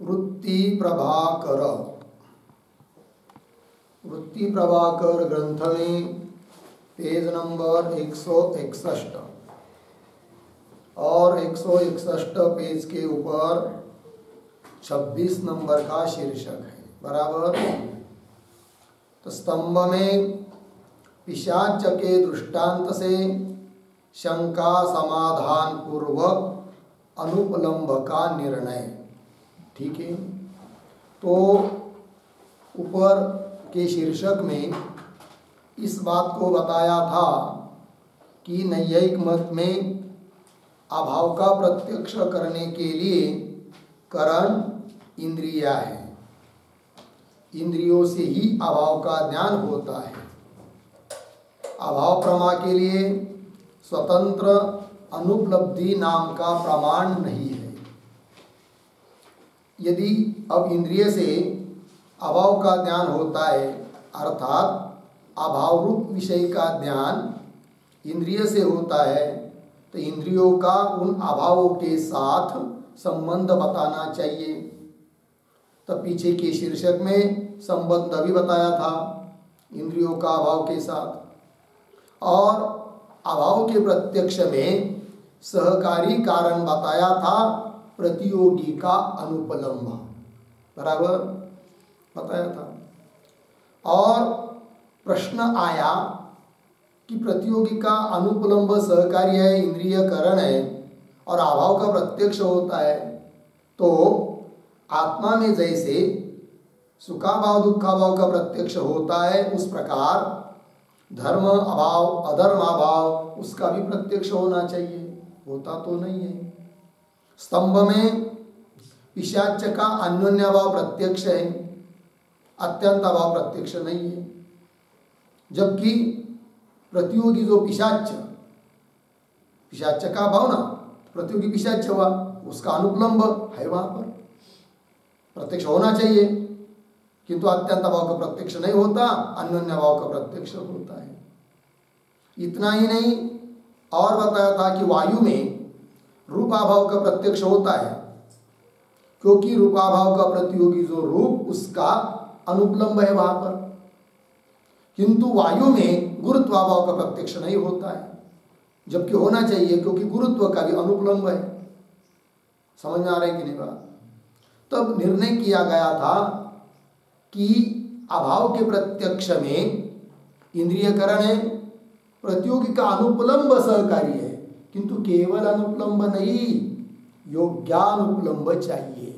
वृत्ति प्रभाकर। वृत्ति प्रभाकर ग्रंथ में पेज नंबर 161 और 161 पेज के ऊपर 26 नंबर का शीर्षक है, बराबर। तो स्तंभ में पिशाच के दृष्टांत से शंका समाधान पूर्वक अनुपलम्ब का निर्णय, ठीक है। तो ऊपर के शीर्षक में इस बात को बताया था कि नैयायिक मत में अभाव का प्रत्यक्ष करने के लिए करण इंद्रिया है, इंद्रियों से ही अभाव का ज्ञान होता है। अभाव प्रमा के लिए स्वतंत्र अनुपलब्धि नाम का प्रमाण नहीं है। यदि अब इंद्रिय से अभाव का ज्ञान होता है, अर्थात अभाव रूप विषय का ज्ञान इंद्रिय से होता है, तो इंद्रियों का उन अभावों के साथ संबंध बताना चाहिए। तो पीछे के शीर्षक में संबंध भी बताया था इंद्रियों का अभाव के साथ, और अभाव के प्रत्यक्ष में सहकारी कारण बताया था प्रतियोगी का अनुपलम्ब, बराबर बताया था। और प्रश्न आया कि प्रतियोगी का अनुपलम्ब सहकारी है, इंद्रिय करण है और अभाव का प्रत्यक्ष होता है, तो आत्मा में जैसे सुखाभाव दुखाभाव का प्रत्यक्ष होता है, उस प्रकार धर्म अभाव अधर्म अभाव उसका भी प्रत्यक्ष होना चाहिए। होता तो नहीं है। स्तंभ में पिशाच का अन्योन्य अभाव प्रत्यक्ष है, अत्यंत अभाव प्रत्यक्ष नहीं है। जबकि प्रतियोगी जो पिशाच का अभाव ना, प्रतियोगी पिशाच हुआ, उसका अनुपलम्ब है, वहां पर प्रत्यक्ष होना चाहिए, किंतु अत्यंत अभाव का प्रत्यक्ष नहीं होता, अन्योन्य अभाव का प्रत्यक्ष होता है। इतना ही नहीं, और बताया था कि वायु में रूपाभाव का प्रत्यक्ष होता है, क्योंकि रूपाभाव का प्रतियोगी जो रूप उसका अनुपलम्ब है वहां पर, किंतु वायु में गुरुत्वाभाव का प्रत्यक्ष नहीं होता है, जबकि होना चाहिए, क्योंकि गुरुत्व का भी अनुपलम्ब है। समझ में आ रहा है कि नहीं बात? तब निर्णय किया गया था कि अभाव के प्रत्यक्ष में इंद्रियकरण है, प्रतियोगी का अनुपलम्ब सहकारी है, किंतु केवल अनुपलम्ब नहीं, योग्यानुपलम्ब चाहिए,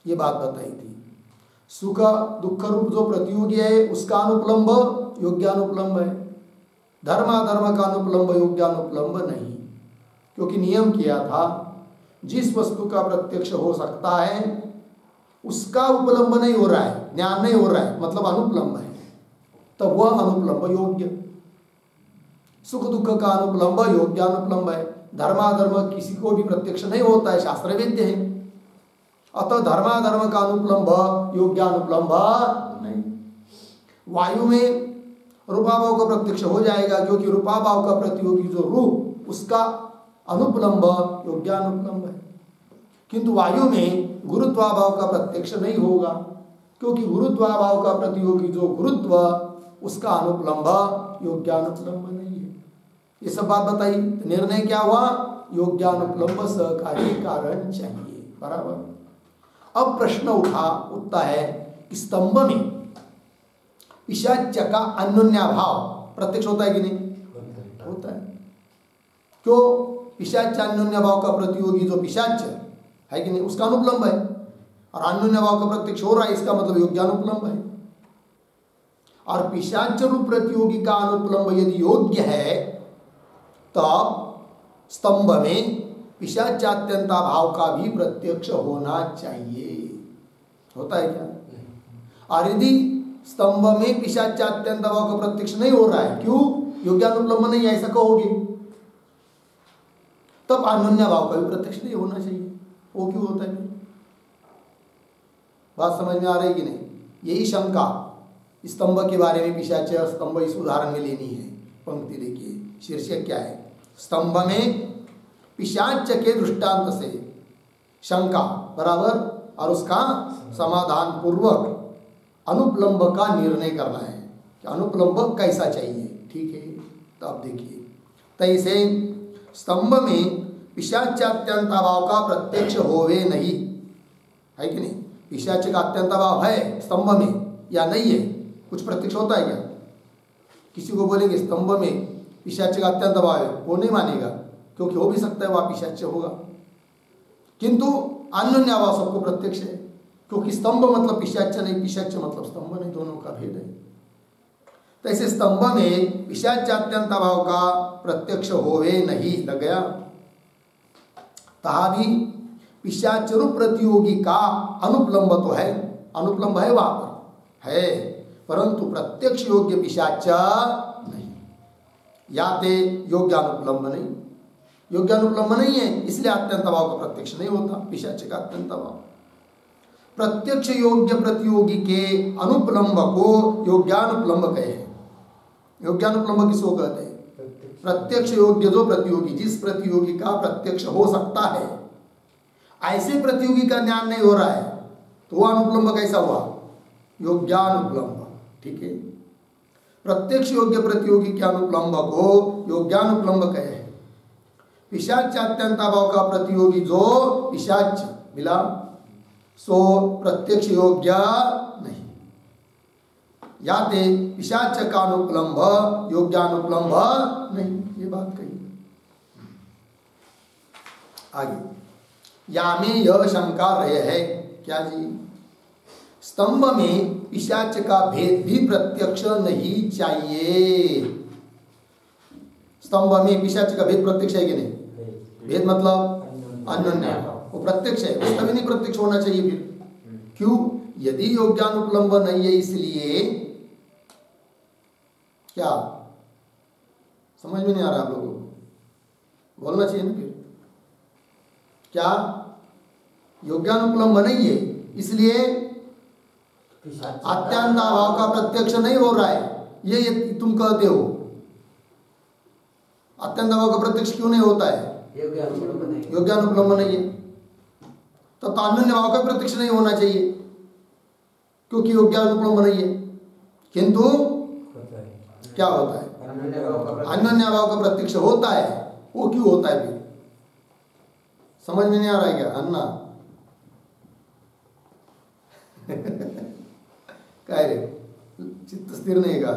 ये बात बताई थी। सुख दुख रूप जो प्रतियोगी है उसका अनुपलम्ब योग्यानुपलम्ब है, धर्माधर्म का अनुपलम्ब योग्यानुपलम्ब नहीं, क्योंकि नियम किया था जिस वस्तु का प्रत्यक्ष हो सकता है उसका उपलम्ब नहीं हो रहा है, ज्ञान नहीं हो रहा है, मतलब अनुपलम्ब है, तब वह अनुपलम्ब योग्य। सुख दुख का अनुपलम्ब योग्यानुपलम्ब है, धर्माधर्म किसी को भी प्रत्यक्ष नहीं होता है, शास्त्र वेद्य है, अतः धर्माधर्म का अनुपलम्ब योग्यानुपलम्ब नहीं। वायु में रूपाभाव का प्रत्यक्ष हो जाएगा, क्योंकि रूपाभाव का प्रतियोगी जो रूप उसका अनुपलम्ब योग्यानुपलम्ब है, किंतु वायु में गुरुत्वाभाव का प्रत्यक्ष नहीं होगा, क्योंकि गुरुत्वाभाव का प्रतियोगी जो गुरुत्व उसका अनुपलम्ब योग्यानुपलम्ब नहीं है। ये सब बात बताई। निर्णय क्या हुआ? योग्यानुपलम्ब सहकारी कारण चाहिए, बराबर। अब प्रश्न उठता है कि स्तंभ में पिशाच का अन्योन्याभाव प्रत्यक्ष होता है कि नहीं? होता है। क्यों? पिशाच अन्योन्याभाव का प्रतियोगी जो पिशाच है कि नहीं, उसका अनुपलम्ब है, और अन्योन्याभाव का प्रत्यक्ष हो रहा है, इसका मतलब योग्यानुपलम्ब है। और पिशाच रूप प्रतियोगी का अनुपलम्ब यदि योग्य है, तब स्तंभ में पिशाचात्यंता भाव का भी प्रत्यक्ष होना चाहिए। होता है क्या? और यदि स्तंभ में पिशाचात्यंता भाव का प्रत्यक्ष नहीं हो रहा है, क्यों? योग्यानुपलम्ब नहीं, ऐसा कहोगे, तब अन्योन्य भाव का भी प्रत्यक्ष नहीं होना चाहिए। वो क्यों होता है? बात समझ में आ रही कि नहीं? यही शंका स्तंभ के बारे में, पिशाच स्तंभ इस उदाहरण में लेनी है। पंक्ति देखिए, शीर्षक क्या है? स्तंभ में पिशाच के दृष्टांत से शंका, बराबर और उसका समाधान पूर्वक अनुपलम्ब का निर्णय करना है कि अनुपलम्ब कैसा चाहिए। ठीक है, तो अब देखिए, तैसे स्तंभ में पिशाचात्यंत अभाव का प्रत्यक्ष होवे नहीं, है कि नहीं? पिशाच का अत्यंत अभाव है स्तंभ में या नहीं है? कुछ प्रत्यक्ष होता है क्या? किसी को बोलेंगे स्तंभ में पिशाच का अत्यंत अभाव है, वो नहीं मानेगा, क्योंकि हो भी सकता है वह पिशाच होगा, किंतु अन्योन्य अभाव सबको प्रत्यक्ष है, क्योंकि स्तंभ मतलब पिशाच नहीं, पिशाच मतलब स्तंभ नहीं, दोनों का भेद है। तो ऐसे स्तंभ में पिशाचात्यंत अभाव का प्रत्यक्ष होवे नहीं, लग गया। तहा भी पिशाच रूप प्रतियोगी का अनुपलम्ब तो है, अनुपलम्ब है वहां पर है, परंतु प्रत्यक्ष योग्य पिशाच नहीं, या ते योग्यानुपलम्ब नहीं, योग्यानुपलम्ब नहीं है, इसलिए अत्यंत अभाव का प्रत्यक्ष नहीं होता, पिशाच का अत्यंत अभाव। प्रत्यक्ष योग्य प्रतियोगी के अनुपलम्ब को योग्यानुपलम्ब कहे हैं। योग्यानुपलम्ब किसको कहते हैं? प्रत्यक्ष योग्य जो प्रतियोगी, जिस प्रतियोगी का प्रत्यक्ष हो सकता है, ऐसे प्रतियोगी का ज्ञान नहीं हो रहा है, तो वह अनुपलम्ब कैसा हुआ? योग्यानुपलम्ब। ठीक है, प्रत्यक्ष योग्य प्रतियोगी के अनुपलम्ब को योग्यानुपलम्ब कहे हैं। पिशाचात्यंताभाव का प्रतियोगी जो पिशाच मिला सो प्रत्यक्ष योग्य नहीं, या ते पिशाच का अनुपलम्ब योग्यानुपलम्ब नहीं, ये बात कही। आगे, या में यह शंका रहे है, क्या जी? स्तंभ में पिशाच का भेद भी प्रत्यक्ष नहीं चाहिए। स्तंभ में पिशाच का भेद प्रत्यक्ष है कि नहीं? भेद मतलब अन्योन्य, वो प्रत्यक्ष है, उस तभी नहीं प्रत्यक्ष होना चाहिए। फिर क्यों? यदि योग्यानुपलम्ब नहीं है, इसलिए क्या समझ में नहीं आ रहा आप लोगों को? बोलना चाहिए ना फिर। क्या योग्यानुपलम्ब नहीं है, इसलिए अत्यंत अभाव का प्रत्यक्ष नहीं हो रहा है, ये तुम कहते हो। अत्यंत अभाव का प्रत्यक्ष क्यों नहीं होता है? योग्यानुपलम्ब नहीं है, तो अन्योन्य भाव का प्रत्यक्ष नहीं होना चाहिए, क्योंकि योग्यानुपलम्ब नहीं है। किंतु क्या होता है? अन्योन्य भाव का प्रत्यक्ष होता है। वो क्यों होता है? फिर समझ में नहीं आ रहा है क्या? अन्ना काय रे, चित्त स्थिर नाही का?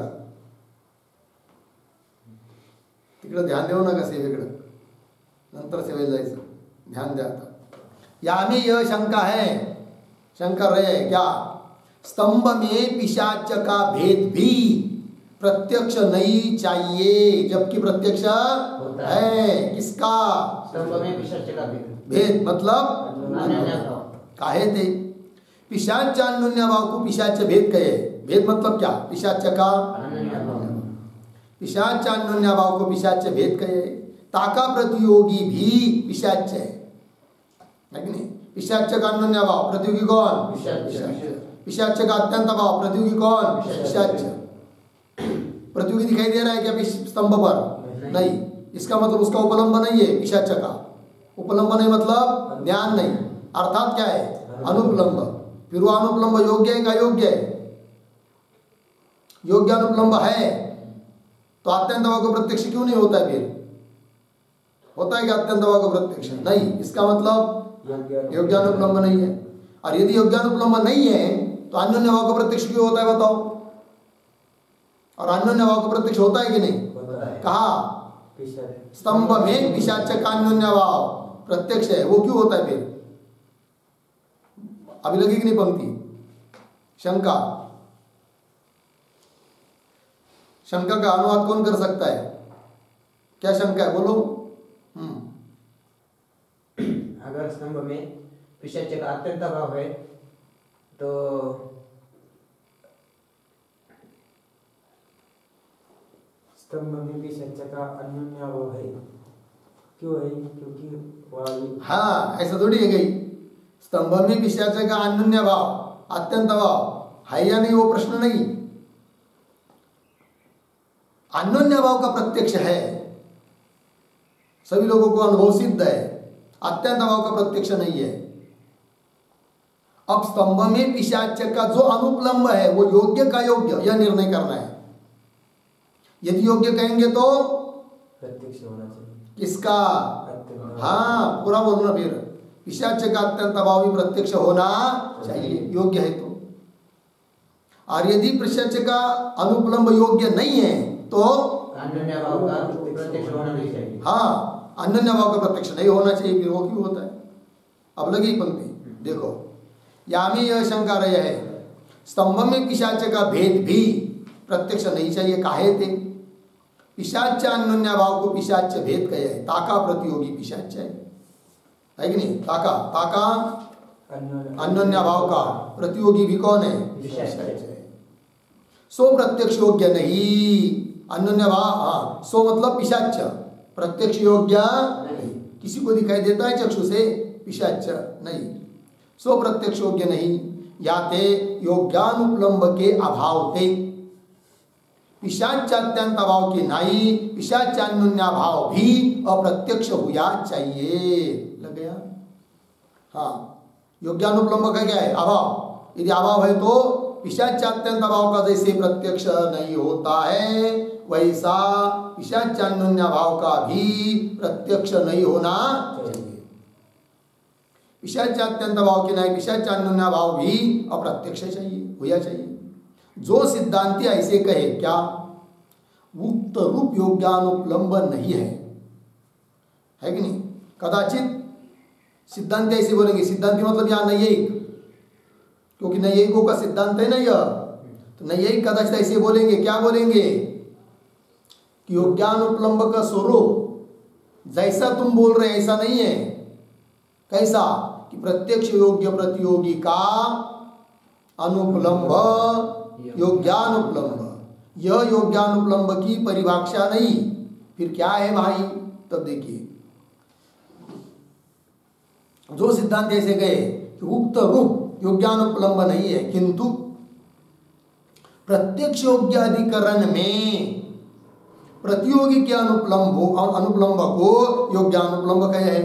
तिकडे ध्यान देऊ नका सेवेकडे, नंतर सेवेला जायचं, ध्यान द्या। आता यामें यह शंका है, शंका रहे है क्या? स्तंभ में पिशाच का भेद भी प्रत्यक्ष नहीं चाहिए, जबकि प्रत्यक्ष है। किसका? स्तंभ में पिशाच का भेद मतलब काहे थे? पिशाच अन्योन्य भाव को पिशाच भेद कहे। भेद मतलब क्या? पिशाच का पिशाच अन्योन्य भाव को पिशाच भेद कहे। ताका प्रतियोगी भी पिशाच है कि नहीं? पिशाच का अन्योन्य भाव प्रतियोगी कौन? पिशाच का अत्यंत भाव प्रतियोगी कौन? पिशाच। प्रतियोगी दिखाई दे रहा है क्या स्तंभ पर? नहीं। इसका मतलब उसका उपलम्ब नहीं है। पिशाच का उपलम्ब नहीं मतलब ज्ञान नहीं, अर्थात क्या है? अनुपलम्ब। फिर वो अनुपलम्ब योग्य है का योग्य है? योग्य अनुपलम्ब है, तो अत्यंत भाव का प्रत्यक्ष क्यों नहीं होता है? फिर होता है कि अत्यंत भाव का प्रत्यक्ष नहीं, इसका मतलब योग्यानुपलम्ब नहीं है। और यदि योग्यानुपलम्ब नहीं है तो अन्योन्य भाव का प्रत्यक्ष क्यों होता है? बताओ। और अन्योन्य भाव का प्रत्यक्ष होता है कि नहीं? कहा? स्तंभ में पिशाच का अन्योन्य भाव प्रत्यक्ष है, वो क्यों होता है? फिर अभी लगेगी नहीं पंक्ति? शंका, शंका का अनुवाद कौन कर सकता है? क्या शंका है? बोलो। अगर स्तंभ में पिशाच का अत्यंत भाव है तो स्तंभ में पिशाच का अन्योन्य भाव है, क्यों है? क्योंकि हाँ, ऐसा थोड़ी है गई। स्तंभ में पिशाच का अन्योन्य भाव अत्यंत भाव है या नहीं, वो प्रश्न नहीं। अन्योन्य भाव का प्रत्यक्ष है, सभी लोगों को अनुभव सिद्ध है। अत्यंत भाव का प्रत्यक्ष नहीं है। अब स्तंभ में पिशाच का जो अनुपलम्ब है वो योग्य का योग्य यह निर्णय करना है। यदि योग्य कहेंगे तो प्रत्यक्ष होना चाहिए। किसका? अत्यंत। हाँ पूरा बोलना फिर। पिशाच का अत्यंत अभाव भी प्रत्यक्ष होना चाहिए, योग्य है तो। और यदि पिशाच का अनुपलम्ब योग्य नहीं है तो अन्य भाव का प्रत्यक्ष होना नहीं चाहिए। हाँ अन्य भाव का प्रत्यक्ष नहीं होना चाहिए। फिर वो क्यों होता है? अब लगी पंक्ति देखो, यामी यह शंका रही है स्तंभ में पिशाच का भेद भी प्रत्यक्ष नहीं चाहिए। काहे थे? पिशाच अन्योन्य भाव को पिशाच भेद कहे है, ताका प्रतियोगी पिशाच है कि नहीं? ताका ताका अन्योन्य भाव का प्रतियोगी भी कौन है? पिशाच है। सो प्रत्यक्ष योग्य नहीं। अन्योन्य भाव हाँ, सो मतलब पिशाच, प्रत्यक्ष योग्य नहीं। किसी को दिखाई देता है चक्षु से? पिशाच नहीं। सो प्रत्यक्ष योग्य नहीं। याते योग्यानुपलम्ब के अभाव थे। पिशाचात्यंत अभाव के नाही पिशाचान्योन्य भाव भी अप्रत्यक्ष हुआ चाहिए। लग गया? हाँ योग्यानुपलम्ब का क्या है? अभाव। यदि अभाव है तो पिशाचात्यंत अभाव का जैसे प्रत्यक्ष नहीं होता है वैसा पिशाचान्योन्य भाव का भी प्रत्यक्ष नहीं होना चाहिए। पिशाचात्यंत भाव के नहीं पिशाचान्योन्य भाव भी अप्रत्यक्ष चाहिए, होना चाहिए। जो सिद्धांती ऐसे कहे क्या उक्त रूप योग्यानुपलम्ब नहीं है कि नहीं? कदाचित सिद्धांत ऐसे बोलेंगे, सिद्धांति मतलब यहाँ नैयिक, क्योंकि नैयिकों का सिद्धांत है ना यह, तो नैयिक कदाचित ऐसे बोलेंगे। क्या बोलेंगे? कि योग्यानुपलम्ब का स्वरूप जैसा तुम बोल रहे ऐसा नहीं है। कैसा? कि प्रत्यक्ष योग्य प्रतियोगी का अनुपलम्ब योग्यानुपलम्ब, यह योग्यानुपलम्ब की परिभाषा नहीं। फिर क्या है भाई? तब देखिए, जो सिद्धांत ऐसे गए कि उक्त रूप योग्यानुपलम्ब नहीं है, किंतु प्रत्यक्ष योग्य अधिकरण में प्रतियोगी के अनुपलम्ब को योग्यानुपलम्ब कहे है।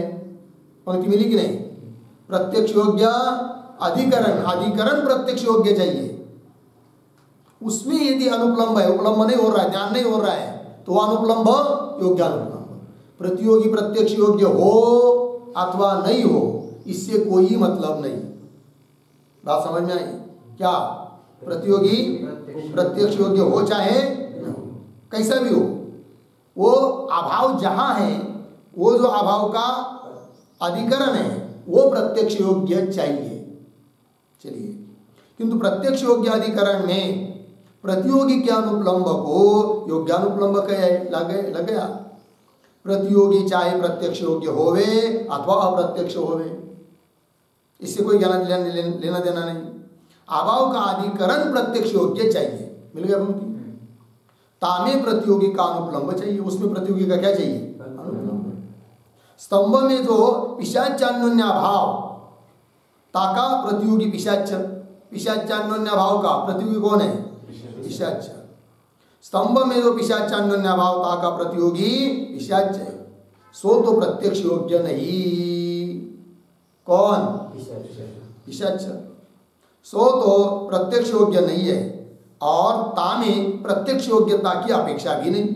पंक्ति मिली कि नहीं? प्रत्यक्ष योग्य अधिकरण, अधिकरण प्रत्यक्ष योग्य चाहिए। उसमें यदि अनुपलम्ब है, उपलम्ब नहीं हो रहा है, ध्यान नहीं हो रहा है, तो अनुपलम्ब योग्यानुपलम्ब। प्रतियोगी प्रत्यक्ष योग्य हो अथवा नहीं हो इससे कोई मतलब नहीं। बात समझ में आई क्या? प्रतियोगी प्रत्यक्ष योग्य हो चाहे कैसा भी हो, वो अभाव जहां है, वो जो अभाव का अधिकरण है वो प्रत्यक्ष योग्य चाहिए। चलिए, किंतु प्रत्यक्ष योग्य अधिकरण में प्रतियोगी के अनुपलम्ब को योग्यानुपलम्ब कहे लग गया। प्रतियोगी चाहे प्रत्यक्ष योग्य होवे अथवा अप्रत्यक्ष होवे, इससे कोई लेना देना नहीं। अभाव का अधिकरण प्रत्यक्ष योग्य चाहिए। मिल गया पंक्ति? तामे प्रतियोगी का अनुपलम्ब चाहिए। उसमें प्रतियोगी का क्या चाहिए? अनुपलम्ब। स्तंभ में जो पिशाचान्योन्य भाव ताका प्रतियोगी पिशाच, पिशाचान्योन्य भाव का प्रतियोगी कौन है? पिशाच। स्तंभ में जो पिशाचान्योन्य भाव ताका प्रतियोगी पिशाच है, सो तो प्रत्यक्ष योग्य नहीं। कौन? पिशाच। सो तो प्रत्यक्ष योग्य नहीं है और तामे प्रत्यक्ष योग्यता की अपेक्षा भी नहीं।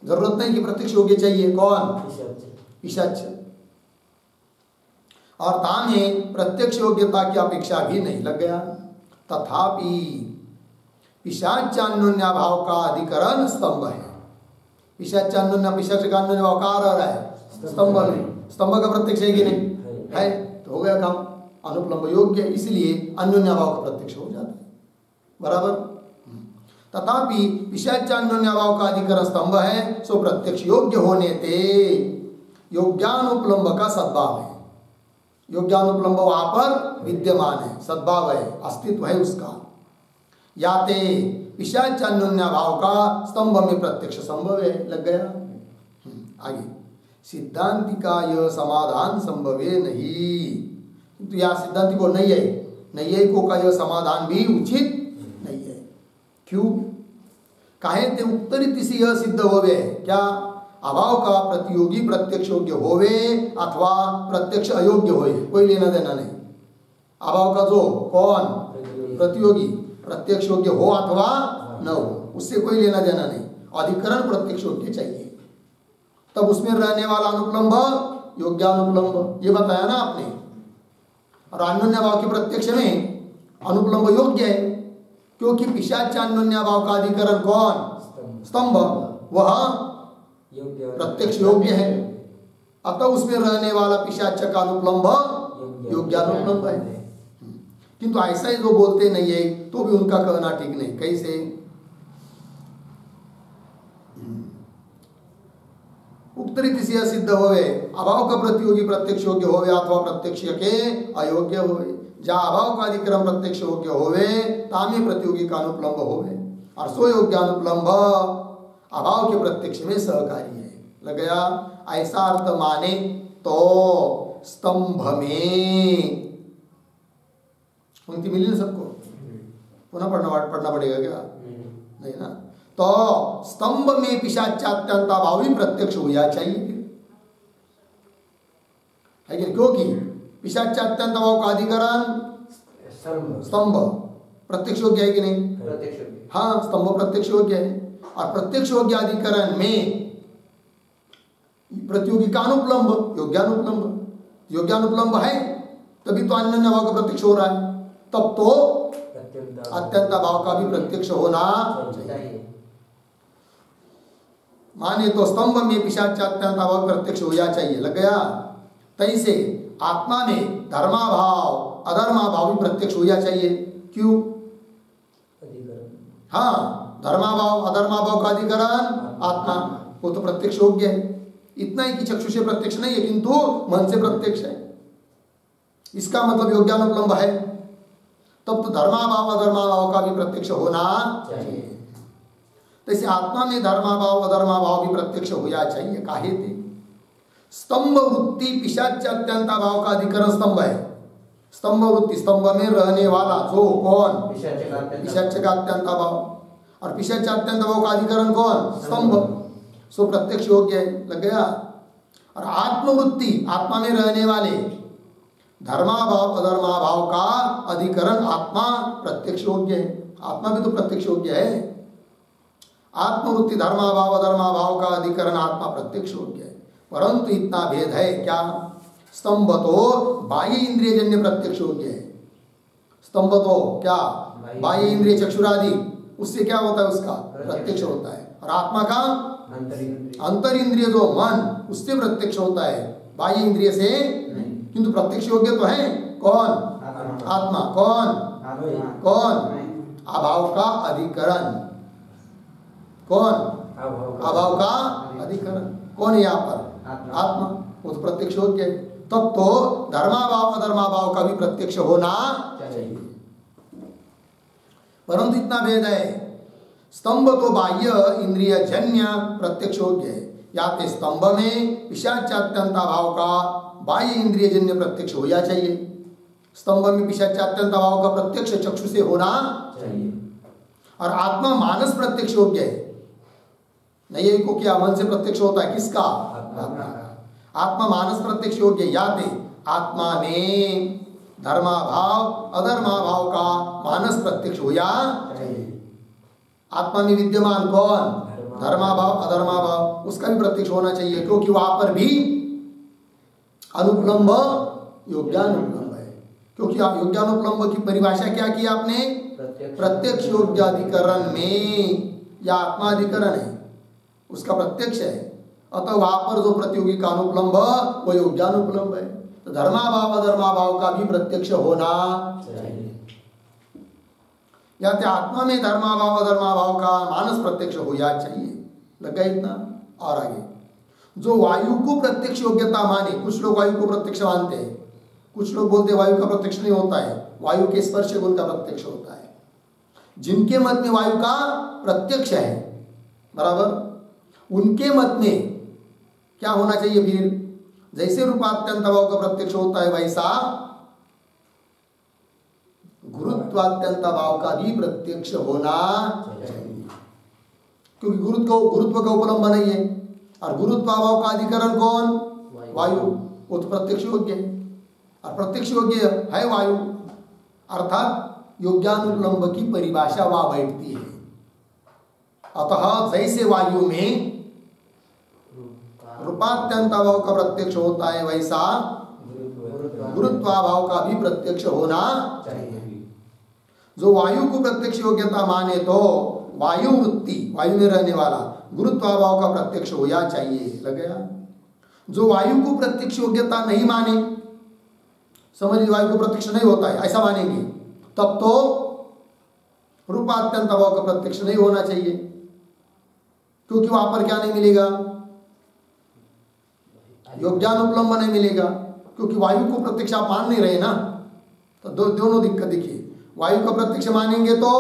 जरूरत नहीं कि प्रत्यक्ष योग्य चाहिए। कौन? पिशाच। और तामे प्रत्यक्ष योग्यता की अपेक्षा भी नहीं। लग गया? तथापि पिशाचान्योन्य भाव का अधिकरण स्तंभ है। पिशाचान्योन्य, पिशाच का अन्योन्य भाव कहाँ रह रहा है? स्तंभ में। स्तंभ का प्रत्यक्ष है कि नहीं? है, तो हो गया काम। अनुपलम्ब योग्य, इसलिए अन्योन्य भाव का प्रत्यक्ष हो जाता है। बराबर? तथापि पिशाचान्योन्य भाव का अधिकरण स्तंभ है, सो प्रत्यक्ष योग्य होने ते योग्यानुपलम्ब का सद्भाव है। योग्यानुपलम्ब वहां पर विद्यमान है, सद्भाव है, अस्तित्व है उसका। याते पिशाचान्योन्य भाव का स्तंभ में प्रत्यक्ष संभव है। लग गया? आगे सिद्धांति का यह समाधान संभव है नहीं, तो यह सिद्धांति को नहीं है, नैयिकों का यह समाधान भी उचित नहीं है। क्यों? काहे ते उत्तरित से यह सिद्ध होवे क्या? अभाव का प्रतियोगी प्रत्यक्ष योग्य होवे अथवा प्रत्यक्ष अयोग्य होए, कोई लेना देना नहीं। अभाव का जो कौन प्रतियोगी प्रत्यक्ष योग्य हो अथवा न हो, उससे कोई लेना देना नहीं, अधिकरण प्रत्यक्ष योग्य चाहिए। तब उसमें रहने वाला अनुपलम्ब योग्यानुपलम्ब, ये बताया ना आपने। और अन्योन्य भाव के प्रत्यक्ष में अनुपलम्ब योग्य है, क्योंकि पिशाच अन्योन्य भाव का अधिकरण कौन? स्तंभ, वह प्रत्यक्ष योग्य है। अतः उसमें रहने वाला पिशाच का अनुपलम्ब योग्यानुपलम्ब है। किंतु ऐसा ही जो बोलते नहीं है तो भी उनका कहना ठीक नहीं। कैसे? उक्त रीति से सिद्ध होवे अभाव का प्रतियोगी प्रत्यक्ष योग्य होवे अथवा प्रत्यक्ष के अयोग्य होवे। जहाँ अभाव का अधिकरण प्रत्यक्ष योग्य होवे तामे प्रतियोगी का अनुपलम्ब होवे, और सो योग्य अनुपलम्ब अभाव के प्रत्यक्ष में सहकारी है। लग गया? ऐसा अर्थ माने तो स्तंभ में पंक्ति मिली ना सबको? पुनः पढ़ना पड़ेगा क्या? नहीं ना? तो स्तंभ में पिशाचात्यंता भाव भी प्रत्यक्ष हो जाना चाहिए है कि? क्योंकि पिशाचात्यंता भाव का अधिकरण स्तंभ प्रत्यक्ष योग्य है कि नहीं? प्रत्यक्ष योग्य। हाँ, स्तंभ प्रत्यक्ष योग्य है। और प्रत्यक्ष योग्य अधिकरण में प्रतियोगी का अनुपलम्ब योग्यानुपलम्ब, योग्यानुपलम्ब है तभी तो अन्य भाव का प्रत्यक्ष हो रहा है। तब तो अत्यंत भाव का भी प्रत्यक्ष होना चाहिए। माने तो स्तंभ में पिशाचात्यंत भाव प्रत्यक्ष हो जाना चाहिए। लग गया? तैसे आत्मा में धर्माभाव अधर्माभाव भी प्रत्यक्ष हो जाना चाहिए। क्यों? हाँ, धर्माभाव अधर्माभाव का अधिकरण आत्मा, वो तो प्रत्यक्ष योग्य है। इतना ही कि चक्षु से प्रत्यक्ष नहीं है किंतु मन से प्रत्यक्ष है, इसका मतलब योग्यानुपलम्ब है। तब तो धर्माभाव अधर्माभाव का भी प्रत्यक्ष होना चाहिए। तैसे आत्मा में धर्माभाव अधर्माभाव भी प्रत्यक्ष हो जाना चाहिए। काहे थे? स्तंभ वृत्ति पिशाचात्यंता भाव का अधिकरण स्तंभ है। स्तंभ वृत्ति, स्तंभ में रहने वाला जो कौन? पिशाच का अत्यंता भाव। और पिशाचात्यंत भाव का अधिकरण कौन? स्तंभ। सो प्रत्यक्ष योग्य है। लग गया? और आत्मवृत्ति, आत्मा में रहने वाले धर्माभाव अधर्माभाव का अधिकरण आत्मा प्रत्यक्ष योग्य है। आत्मा भी तो प्रत्यक्ष योग्य है। आत्मवृत्ति धर्माभाव अधर्माभाव का अधिकरण आत्मा प्रत्यक्ष योग्य है। परंतु इतना भेद है क्या? स्तंभ तो बाह्य इंद्रिय जन्य प्रत्यक्ष योग्य है। स्तंभ तो क्या? बाह्य इंद्रिय चक्षुरादि, उससे क्या होता है? उसका प्रत्यक्ष होता है। और आत्मा का अंतर इंद्रिय जो मन, उससे प्रत्यक्ष होता है, बाह्य इंद्रिय से नहीं। किंतु प्रत्यक्ष योग्य तो है कौन? आत्मा। कौन? कौन? अभाव का अधिकरण। कौन? अभाव का अधिकरण। कौन है यहाँ पर? आत्मा। वो तो प्रत्यक्ष योग्य है। तब तो धर्माभाव अधर्माभाव का भी प्रत्यक्ष होना चाहिए। परंतु इतना भेद है, स्तंभ तो बाह्य इंद्रिय जन्य प्रत्यक्ष योग्य है। या तो स्तंभ में पिशाचात्यंता भाव का बाह्य इंद्रिय जन्य प्रत्यक्ष हो जाना चाहिए। स्तंभ में पिशाचात्यंता भाव का प्रत्यक्ष चक्षु से होना चाहिए। और आत्मा मानस प्रत्यक्ष योग्य है। नहीं को क्या मन से प्रत्यक्ष होता है? किसका? आत्मा का। आत्मा मानस प्रत्यक्ष योग्य। या तो आत्मा में धर्माभाव अधर्माभाव का मानस प्रत्यक्ष हो जाना चाहिए। आत्मा में विद्यमान कौन? धर्माभाव अधर्माभाव, उसका भी प्रत्यक्ष होना चाहिए, क्योंकि वहां पर भी अनुपलम्ब योग्यानुपलम्ब है। क्योंकि आप योग्यानुपलम्ब की परिभाषा क्या की आपने? प्रत्यक्ष योग्याधिकरण में या आत्माधिकरण है, उसका प्रत्यक्ष है। अतः वहां पर जो प्रतियोगी का अनुपलम्ब वो योग्यानुपलम्ब है। तो धर्माभाव अधर्माभाव का भी प्रत्यक्ष होना चाहिए। या तो आत्मा में धर्माभाव अधर्माभाव का मानस प्रत्यक्ष हो जाना चाहिए। लगा इतना? और आगे जो वायु को प्रत्यक्ष योग्यता माने, कुछ लोग वायु को प्रत्यक्ष मानते हैं, कुछ लोग बोलते हैं वायु का प्रत्यक्ष नहीं होता है, वायु के स्पर्श से उनका प्रत्यक्ष होता है। जिनके मत में वायु का प्रत्यक्ष है बराबर, उनके मत में क्या होना चाहिए फिर? जैसे रूपात्यंत भाव का प्रत्यक्ष होता है वैसा गुरुत्वात्यंत भाव का भी प्रत्यक्ष होना चाहिए। क्योंकि गुरुत्व का उपलम्ब नहीं है। और गुरुत्वाभाव का अधिकरण कौन? वायु। वो तो प्रत्यक्ष योग्य है। और प्रत्यक्ष योग्य है वायु, अर्थात योग्यानुपलम्ब की परिभाषा वहां बैठती है। अतः जैसे वायु में रूपात्यंताभाव का प्रत्यक्ष होता है, वैसा गुरुत्वाभाव का भी प्रत्यक्ष होना चाहिए। जो वायु को प्रत्यक्ष योग्यता माने तो वायु वृत्ति, वायु में रहने वाला गुरुत्वाभाव का प्रत्यक्ष होना चाहिए। लग गया? जो वायु को प्रत्यक्ष योग्यता नहीं माने, समझिए वायु को प्रत्यक्ष नहीं होता है ऐसा मानेंगे, तब तो रूपात्यंताभाव का प्रत्यक्ष नहीं होना चाहिए, क्योंकि वहां पर क्या नहीं मिलेगा? योग्यानुपलम्ब नहीं मिलेगा, क्योंकि वायु को प्रत्यक्ष आप मान नहीं रहे ना। तो दोनों दिक्कत देखिए, वायु का प्रत्यक्ष मानेंगे तो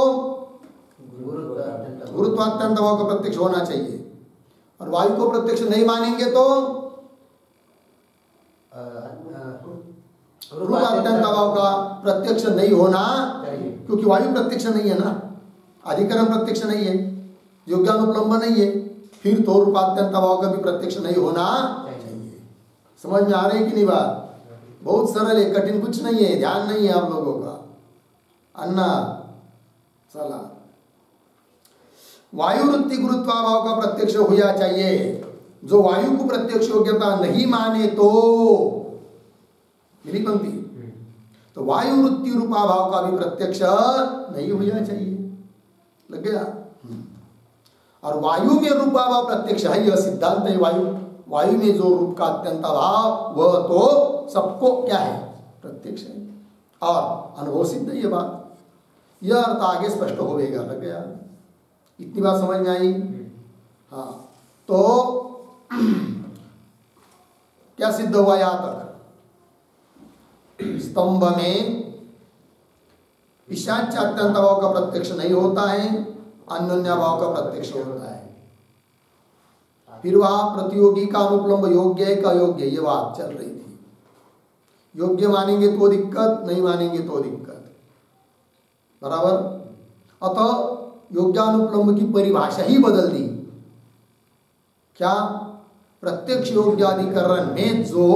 गुरुत्वात्यंताभाव का प्रत्यक्ष होना चाहिए, और वायु को प्रत्यक्ष नहीं मानेंगे तो रूपात्यंताभाव का प्रत्यक्ष नहीं होना चाहिए, क्योंकि वायु प्रत्यक्ष नहीं है ना, अधिकरण प्रत्यक्ष नहीं है, योग्यानुपलम्ब नहीं है, फिर तो रूपात्यंताभाव का भी प्रत्यक्ष नहीं होना चाहिए। समझ में आ रही है कि नहीं बात? बहुत सरल है, कठिन कुछ नहीं है, ध्यान नहीं है आप लोगों का। अन्ना चला, वायु वृत्ति गुरुत्वाभाव का प्रत्यक्ष होना चाहिए। जो वायु को प्रत्यक्ष योग्यता नहीं माने तो मिली पंक्ति, तो वायु वृत्ति रूपाभाव का भी प्रत्यक्ष नहीं होना चाहिए। लग गया? और वायु में रूपाभाव प्रत्यक्ष है, यह सिद्धांत है। वायु में जो रूप का अत्यंत अभाव वह तो सबको क्या है? प्रत्यक्ष है, और अनुभव सिद्ध है ये बात। यह अर्थ आगे स्पष्ट होगा। लग गया? इतनी बात समझ में आई? हाँ, तो क्या सिद्ध हुआ यहां तक? स्तंभ में पिशाच अत्यंत भाव का प्रत्यक्ष नहीं होता है, अन्योन्य भाव का प्रत्यक्ष होता है। फिर वह प्रतियोगी का अनुपलम्ब योग्य है का अयोग्य, ये बात चल रही थी। योग्य मानेंगे तो दिक्कत, नहीं मानेंगे तो दिक्कत, बराबर। अतः योग्यानुपलम्ब की परिभाषा ही बदल दी। क्या? प्रत्यक्ष योग्याधिकरण में जो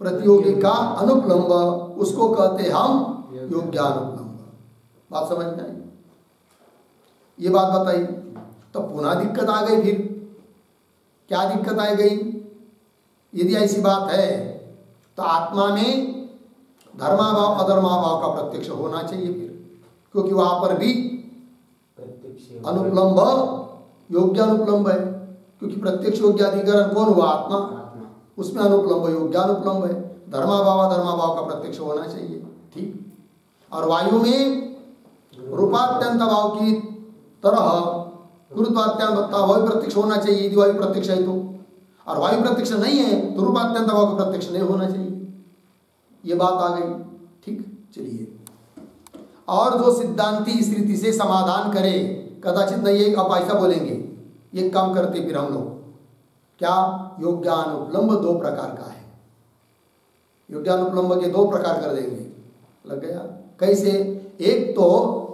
प्रतियोगी का अनुपलम्ब, उसको कहते हम योग्यानुपलम्ब। बात समझ में आई? ये बात बताई, तो पुनः दिक्कत आ गई। फिर क्या दिक्कत आ गई? यदि ऐसी बात है तो आत्मा में धर्माभाव अधर्माभाव का प्रत्यक्ष होना चाहिए फिर, क्योंकि वहां पर भी अनुपलम्ब योग्यानुपलम्ब है, क्योंकि प्रत्यक्ष योग्याधिकरण कौन हुआ? आत्मा। उसमें अनुपलम्ब योग्यानुपलम्ब है, धर्माभाव अधर्माभाव का प्रत्यक्ष होना चाहिए। ठीक। और वायु में रूपात्यंत भाव की तरह गुरुत्वात्यंत भाव प्रत्यक्ष होना चाहिए, यदि वायु प्रत्यक्ष है तो। और वायु प्रत्यक्ष नहीं है तो रूपात्यंत भाव का प्रत्यक्ष नहीं होना चाहिए। ये बात आ गई। ठीक, चलिए। और जो सिद्धांती इस रीति से समाधान करे, कदाचित नहीं है आप ऐसा बोलेंगे, ये काम करते फिर हम लोग क्या? योग्यानुपलम्ब दो प्रकार का है, योग्यानुपलम्ब के दो प्रकार कर देंगे। लग गया? कैसे? एक तो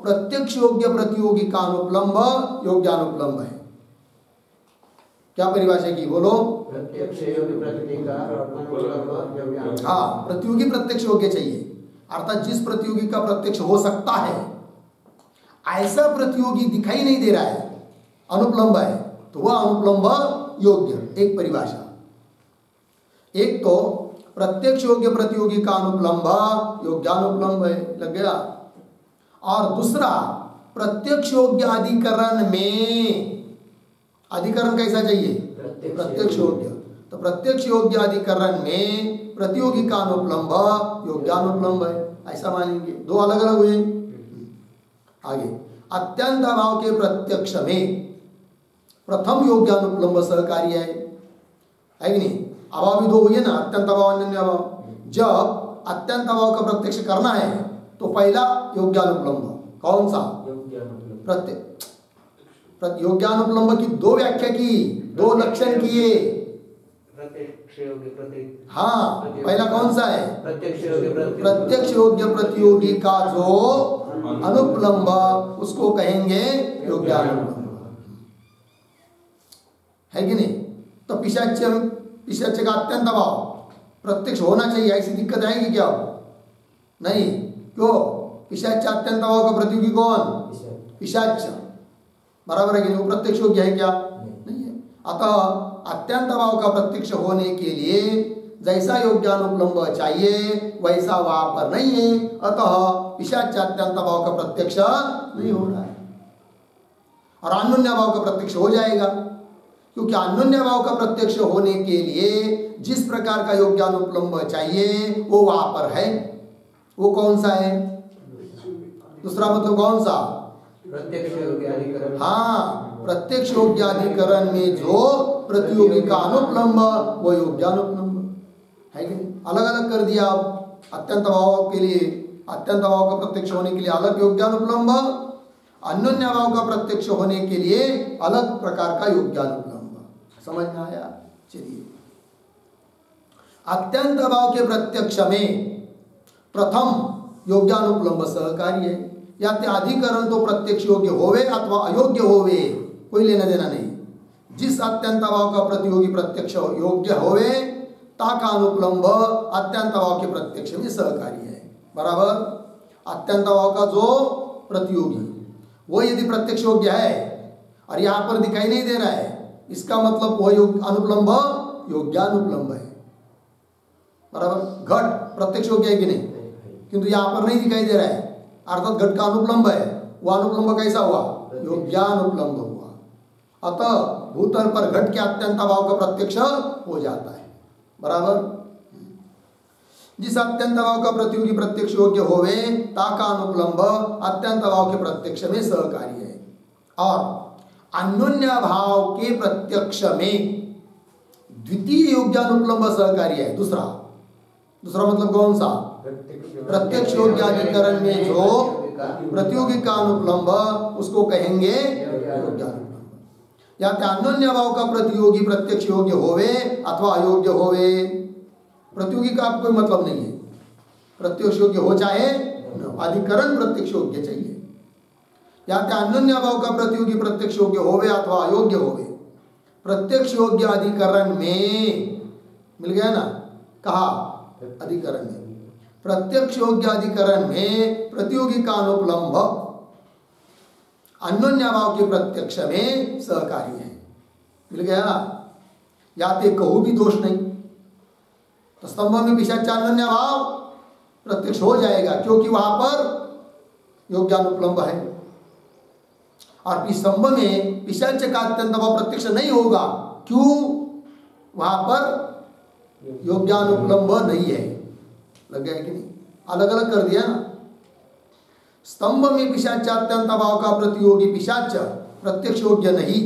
प्रत्यक्ष योग्य प्रतियोगी का अनुपलम्ब योग्यानुपलम्ब है। क्या परिभाषा की? बोलो। प्रत्यक्ष योग्य प्रतियोगी का अनुपलम्ब योग्यानुपलम्ब। हाँ, प्रतियोगी प्रत्यक्ष योग्य चाहिए, अर्थात जिस प्रतियोगी का प्रत्यक्ष हो सकता है ऐसा प्रतियोगी दिखाई नहीं दे रहा है, अनुपलम्ब है, तो वह अनुपलम्ब योग्य। एक परिभाषा। एक तो प्रत्यक्ष योग्य प्रतियोगी का अनुपलम्ब योग्यानुपलम्ब है। लग गया? और दूसरा प्रत्यक्ष योग्य अधिकरण में, अधिकरण कैसा चाहिए? प्रत्यक्ष योग्य। तो प्रत्यक्ष योग्य अधिकरण में प्रतियोगी का अनुपलम्ब योग्यानुपलम्ब है, ऐसा मानेंगे। दो अलग अलग हुए। आगे, अत्यंत अभाव के प्रत्यक्ष में प्रथम योग्यानुपलम्ब सहकारी है कि नहीं? अभाव भी दो हुए ना, अत्यंत अभाव अन्य अभाव। जब अत्यंत अभाव का प्रत्यक्ष करना है तो पहला योग्यानुपलम्ब कौन सा? योग्यानुपलम्ब की दो व्याख्या की, दो लक्षण किए। हाँ, पहला कौन सा है? प्रत्यक्ष योग्य प्रतियोगी का जो अनुपलम्ब, उसको कहेंगे योग्यानुपलम्ब, है कि नहीं? तो पिशाच का अत्यंत अभाव प्रत्यक्ष होना चाहिए, ऐसी दिक्कत आएगी क्या? नहीं, क्यों? पिशाच अत्यंत भाव का प्रतियोगी कौन? पिशाच। बराबर है कि नहीं? वो प्रत्यक्ष योग्य है क्या? नहीं है। अतः अत्यंत भाव का प्रत्यक्ष होने के लिए जैसा योग्यानुपलम्ब चाहिए वैसा वहां पर नहीं है, अतः पिशाच अत्यंत भाव का प्रत्यक्ष नहीं हो रहा है। और अन्योन्य भाव का प्रत्यक्ष हो जाएगा, क्योंकि अन्योन्य भाव का प्रत्यक्ष होने के लिए जिस प्रकार का योग्यानुपलम्ब चाहिए वो वहां पर है। वो कौन सा है? दूसरा मतलब कौन सा? प्रत्यक्ष योग्याधिकरण। हाँ, प्रत्यक्ष योग्याधिकरण में जो प्रतियोगी का अनुपलम्ब वो योग्यानुपलम्ब है कि नहीं? अलग अलग कर दिया। अत्यंत भाव के लिए, अत्यंत भाव का प्रत्यक्ष होने के लिए अलग योग्यानुपलम्ब, अन्योन्य भाव का प्रत्यक्ष होने के लिए अलग प्रकार का योग्यानुपलम्ब। समझ में आया? चलिए, अत्यंत भाव के प्रत्यक्ष में प्रथम योग्यानुपलम्ब सहकारी है। या ते अधिकरण तो प्रत्यक्ष योग्य होवे अथवा अयोग्य होवे, कोई लेना देना नहीं। जिस अत्यंत भाव का प्रतियोगी प्रत्यक्ष योग्य होवे ताका अनुपलम्ब अत्यंत भाव के प्रत्यक्ष में सहकारी है। बराबर? अत्यंत भाव का जो प्रतियोगी वो यदि प्रत्यक्ष योग्य है और यहाँ पर दिखाई नहीं दे रहा है, इसका मतलब वह अनुपलम्ब योग्यानुपलम्ब है। बराबर? घट प्रत्यक्ष योग्य है कि नहीं? किंतु यहाँ पर नहीं दिखाई दे रहा है, अर्थात घट का अनुपलम्ब है। वह अनुपलम्ब कैसा हुआ? योग्यानुपलम्ब हुआ। अतः भूतल पर घट के अत्यंत भाव का प्रत्यक्ष हो जाता है। बराबर? जिस अत्यंत भाव का प्रतियोगी प्रत्यक्ष योग्य होवे ताका अनुपलम्ब अत्यंत भाव के प्रत्यक्ष में सहकारी है। और अन्योन्य भाव के प्रत्यक्ष में द्वितीय योग्यानुपलम्ब सहकारी है। दूसरा मतलब कौन सा? प्रत्यक्ष योग्याधिकरण में जो प्रतियोगी का अनुपलम्ब उसको कहेंगे योग्यानुपलम्ब। या अन्योन्य भाव का प्रतियोगी प्रत्यक्ष योग्य होवे अथवा अयोग्य होवे, प्रतियोगी का कोई मतलब नहीं है। प्रत्यक्ष योग्य हो चाहे अधिकरण प्रत्यक्ष योग्य चाहिए। या अन्योन्य भाव का प्रतियोगी प्रत्यक्ष योग्य होवे अथवा अयोग्य होवे, प्रत्यक्ष योग्य अधिकरण में मिल गया ना? कहा अधिकरण में, प्रत्यक्ष योग्य अधिकरण में प्रतियोगी का अनुपलम्ब अन्योन्य भाव के प्रत्यक्ष में सहकारी है। मिल गया ना? या ते कहू भी दोष नहीं, तो स्तंभ में पिशाच अन्योन्य भाव प्रत्यक्ष हो जाएगा, क्योंकि वहां पर योग्यानुपलम्ब है। और स्तंभ में पिशाच का अत्यंत भाव प्रत्यक्ष नहीं होगा, क्यों? वहां पर योग्यानुपलम्ब नहीं है। लग गया कि नहीं? अलग अलग कर दिया ना। स्तंभ में पिशाच अत्यंत भाव का प्रतियोगी पिशाच प्रत्यक्ष योग्य नहीं,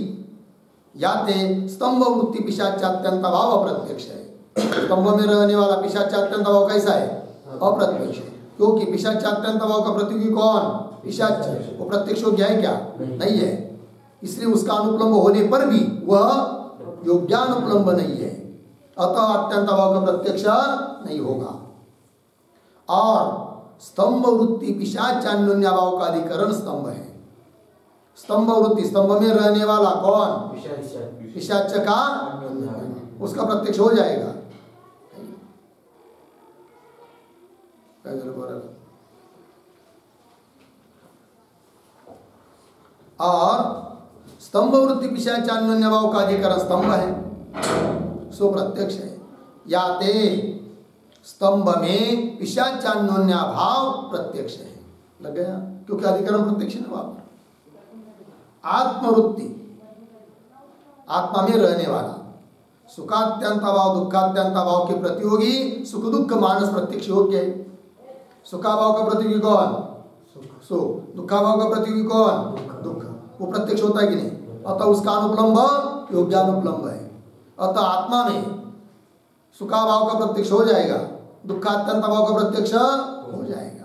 या ते स्तंभ वृत्ति पिशाच अत्यंत भाव अप्रत्यक्ष है। स्तंभ में रहने वाला पिशाच अत्यंत भाव कैसा है? अप्रत्यक्ष है, क्योंकि पिशाच अत्यंत भाव का प्रतियोगी कौन? पिशाच। वो प्रत्यक्ष योग्य है क्या? नहीं है। इसलिए उसका अनुपलम्ब होने पर भी वह योग्यानुपलम्ब नहीं है, अतः अत्यंत भाव का प्रत्यक्ष नहीं होगा। और स्तंभ वृत्ति पिशाच अन्योन्य भाव का अधिकरण स्तंभ है। स्तंभ वृत्ति, स्तंभ में रहने वाला कौन? पिशाच का, उसका प्रत्यक्ष हो जाएगा। और स्तंभ वृत्ति पिशाच अन्योन्य भाव का अधिकरण स्तंभ है, सो प्रत्यक्ष है। या ते स्तंभ में पिशाचान्योन्य भाव प्रत्यक्ष है। लग गया? क्योंकि अधिकरण प्रत्यक्ष है वहां पर। आत्मवृत्ति, आत्मा में रहने वाला, सुखात्यंत भाव दुखात्यंत भाव के प्रतियोगी सुख दुख मानस प्रत्यक्ष योग्य है। सुखाभाव का प्रतियोगी कौन? सुख। दुखाभाव का प्रतियोगी कौन? दुख। वो प्रत्यक्ष होता है कि नहीं? अतः उसका अनुपलम्ब योग्यानुपलम्ब है। अतः आत्मा में सुखाभाव का प्रत्यक्ष हो जाएगा, दुखात्यंत भाव का प्रत्यक्ष हो जाएगा।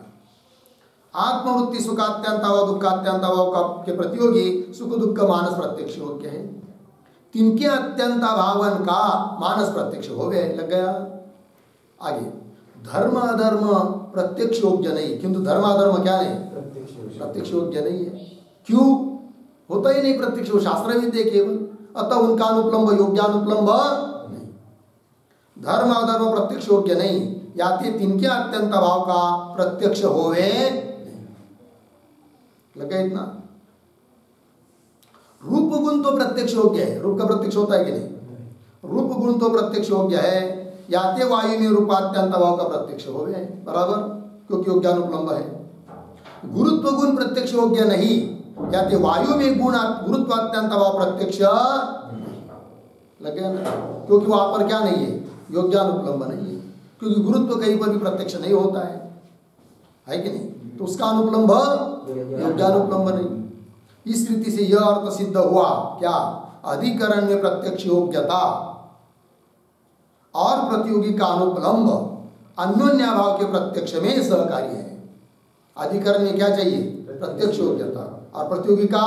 आत्मवृत्ति सुखात्यंत भाव दुखात्यंत भाव का के प्रतियोगी सुख दुख मानस प्रत्यक्ष योग्य है। तिनके अत्यंत भावन का मानस प्रत्यक्ष हो गए। लग गया? आगे धर्म अधर्म प्रत्यक्ष योग्य नहीं, किंतु धर्म अधर्म क्या नहीं? प्रत्यक्ष योग्य नहीं है। क्यों? होता ही नहीं प्रत्यक्ष, शास्त्र विद्या केवल, अतः उनका अनुपलम्ब योग्यानुपलम्ब नहीं। धर्म अधर्म प्रत्यक्ष योग्य नहीं, याते तिनके अत्यंत अभाव का प्रत्यक्ष होवे लगा इतना। रूप गुण तो प्रत्यक्ष योग्य है, रूप का प्रत्यक्ष होता है कि नहीं? रूप गुण तो प्रत्यक्ष योग्य है, याते वायु में रूपात्यंत अभाव का प्रत्यक्ष होवे बराबर, क्योंकि योग्यानुपलम्ब है। गुरुत्व गुण प्रत्यक्ष योग्य नहीं, याते वायु में गुण गुरुत्वात्यंत अभाव प्रत्यक्ष लगे ना, क्योंकि वहां पर क्या नहीं है? योग्यानुपलम्ब नहीं है, क्योंकि गुरुत्व कहीं पर भी प्रत्यक्ष नहीं होता है कि नहीं? तो उसका अनुपलम्ब योग्यानुपलम्ब नहीं। इस रीति से यह अर्थ सिद्ध हुआ क्या? अधिकरण में प्रत्यक्ष योग्यता और प्रतियोगी का अनुपलम्ब अन्योन्याभाव के प्रत्यक्ष में सहकारी है। अधिकरण में क्या चाहिए? प्रत्यक्ष योग्यता, और प्रतियोगी का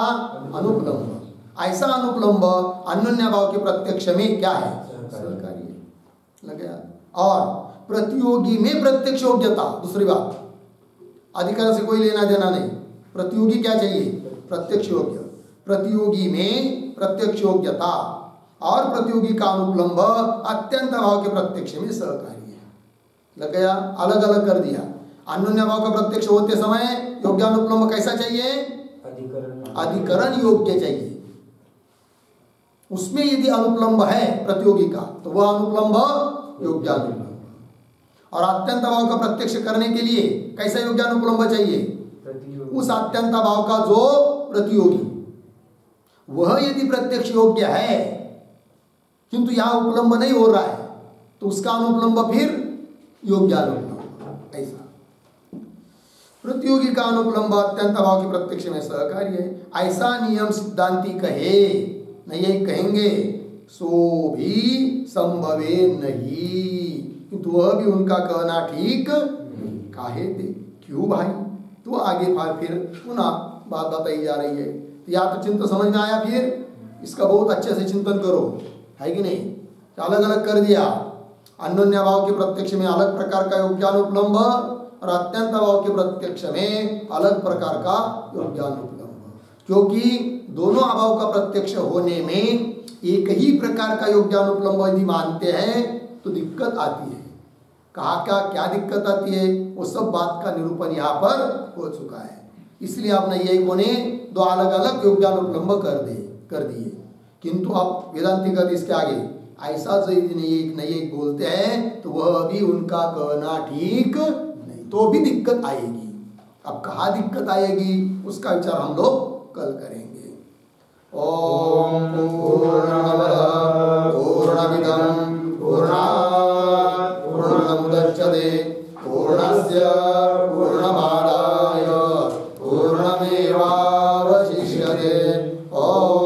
अनुपलम्ब। ऐसा अनुपलम्ब अन्योन्याभाव के प्रत्यक्ष में क्या है? सहकारी है। लग गया। और प्रतियोगी में प्रत्यक्ष योग्यता, दूसरी बात, अधिकरण से कोई लेना देना नहीं। प्रतियोगी क्या चाहिए? प्रत्यक्ष योग्य। प्रतियोगी में प्रत्यक्ष योग्यता और प्रतियोगी का अनुपलम्ब अत्यंत अभाव के प्रत्यक्ष में सहकारी है। लग गया? अलग अलग कर दिया। अन्योन्य भाव का प्रत्यक्ष होते समय योग्यानुपलम्ब कैसा चाहिए? अधिकरण योग्य चाहिए। उसमें यदि अनुपलम्ब है प्रतियोगी का तो वह अनुपलम्ब योग्यानुपलम्ब। और अत्यंत अभाव का प्रत्यक्ष करने के लिए कैसा योग्यानुपलम्ब चाहिए? उस अत्यंत अभाव का जो प्रतियोगी वह यदि प्रत्यक्ष योग्य है किंतु यहां उपलम्ब नहीं हो रहा है तो उसका अनुपलम्ब फिर योग्यानुपलम्ब। ऐसा प्रतियोगी का अनुपलम्ब अत्यंत अभाव के प्रत्यक्ष में सहकारी है। ऐसा नियम सिद्धांती कहे, नहीं कहेंगे सो भी संभवे नहीं, किंतु वह भी उनका कहना ठीक काहे थे। क्यों भाई? तो आगे फिर पुनः बात बताई जा रही है। या तो चिंतन समझ में आया, फिर इसका बहुत अच्छे से चिंतन करो, है कि नहीं? अलग अलग कर दिया। अन्योन्य भाव के प्रत्यक्ष में अलग प्रकार का योग्यानुपलम्ब और अत्यंत भाव के प्रत्यक्ष में अलग प्रकार का योग्यानुपलम्ब, क्योंकि दोनों अभाव का प्रत्यक्ष होने में एक ही प्रकार का योग्यानुपलम्ब यदि मानते हैं तो दिक्कत आती है। कहा क्या दिक्कत आती है वो सब बात का निरूपण यहाँ पर हो चुका है। इसलिए आपने यही ने दो अलग अलग योग्यानुपलम्ब कर दिए। किंतु आप वेदांती का इसके आगे ऐसा यदि नहीं बोलते हैं तो वह भी उनका कहना ठीक नहीं, तो भी दिक्कत आएगी। अब कहाँ दिक्कत आएगी उसका विचार हम लोग कल करेंगे। ओम पूर्णमदः पूर्णमिदं पूर्णात् पूर्णमुदच्यते पूर्णस्य पूर्णमादाय पूर्णमेवावशिष्यते। ओम